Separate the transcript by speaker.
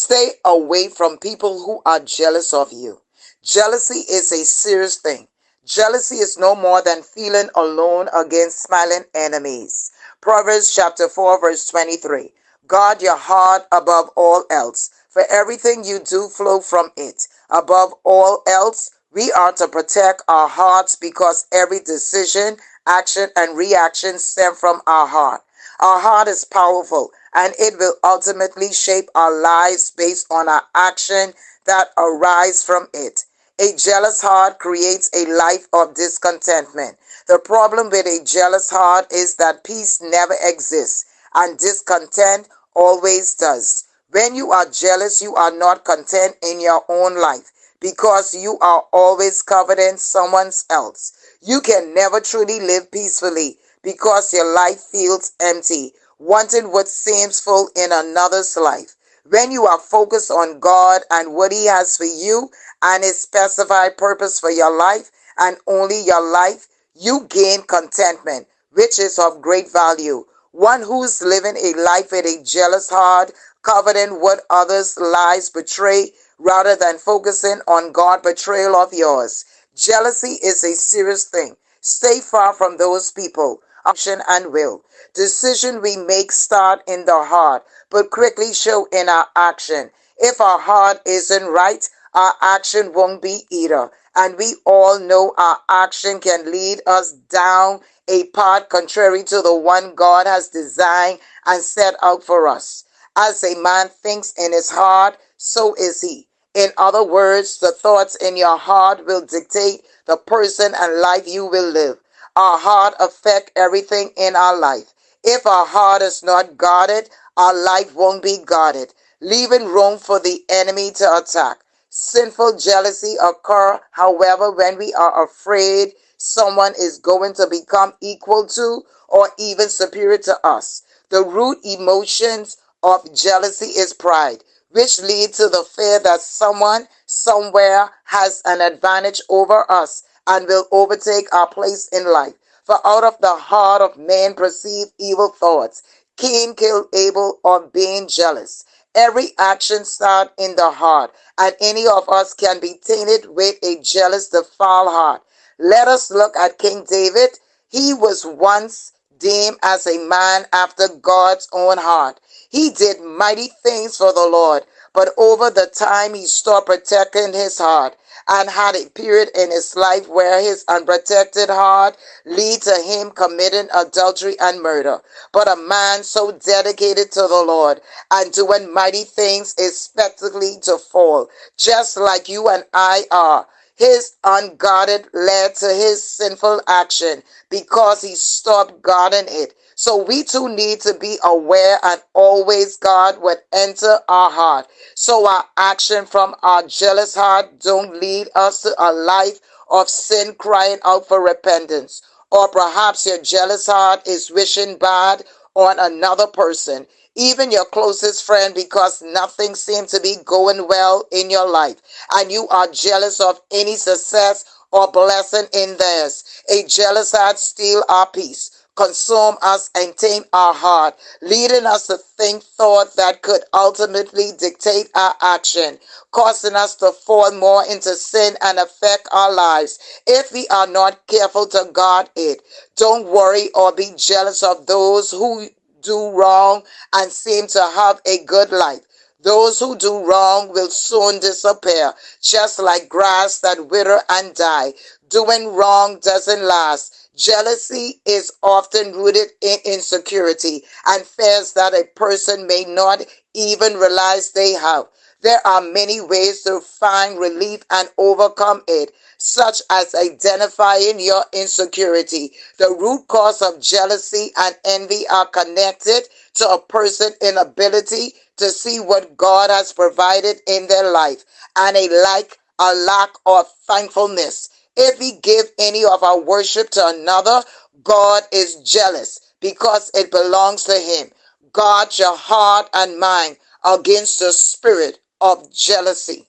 Speaker 1: Stay away from people who are jealous of you. Jealousy is a serious thing. Jealousy is no more than feeling alone against smiling enemies. Proverbs chapter 4 verse 23. Guard your heart above all else, for everything you do flow from it. Above all else, we are to protect our hearts because every decision, action, and reaction stem from our heart. Our heart is powerful and it will ultimately shape our lives based on our action that arise from it. A jealous heart creates a life of discontentment. The problem with a jealous heart is that peace never exists and discontent always does. When you are jealous, you are not content in your own life because you are always coveting someone else. You can never truly live peacefully because your life feels empty, wanting what seems full in another's life. When you are focused on God and what He has for you and His specified purpose for your life and only your life, you gain contentment, which is of great value. One who's living a life with a jealous heart, coveting what others' lies betray, rather than focusing on God's betrayal of yours. Jealousy is a serious thing. Stay far from those people. Action and will. Decision we make start in the heart, but quickly show in our action. If our heart isn't right, our action won't be either. And we all know our action can lead us down a path contrary to the one God has designed and set out for us. As a man thinks in his heart, so is he. In other words, the thoughts in your heart will dictate the person and life you will live. Our heart affects everything in our life. If our heart is not guarded, our life won't be guarded, leaving room for the enemy to attack. Sinful jealousy occurs, however, when we are afraid someone is going to become equal to or even superior to us. The root emotions of jealousy is pride, which leads to the fear that someone somewhere has an advantage over us and will overtake our place in life. For out of the heart of man proceed evil thoughts. Cain killed Abel on being jealous. Every action starts in the heart, and any of us can be tainted with a jealous, defiled heart. Let us look at King David. He was once deemed as a man after God's own heart. He did mighty things for the Lord, but over the time he stopped protecting his heart and had a period in his life where his unprotected heart led to him committing adultery and murder. But a man so dedicated to the Lord and doing mighty things is expectedly to fall, just like you and I are. His unguarded led to his sinful action because he stopped guarding it. So we too need to be aware and always guard what enter our heart. So our action from our jealous heart don't lead us to a life of sin crying out for repentance. Or perhaps your jealous heart is wishing bad on another person, even your closest friend, because nothing seems to be going well in your life and you are jealous of any success or blessing in theirs. A jealous heart steals our peace, consume us and taint our heart, leading us to think thoughts that could ultimately dictate our action, causing us to fall more into sin and affect our lives if we are not careful to guard it. Don't worry or be jealous of those who do wrong and seem to have a good life. Those who do wrong will soon disappear, just like grass that wither and die. Doing wrong doesn't last. Jealousy is often rooted in insecurity and fears that a person may not even realize they have. There are many ways to find relief and overcome it, such as identifying your insecurity. The root cause of jealousy and envy are connected to a person's inability to see what God has provided in their life and a lack of thankfulness. If we give any of our worship to another, God is jealous because it belongs to Him. Guard your heart and mind against the spirit of jealousy.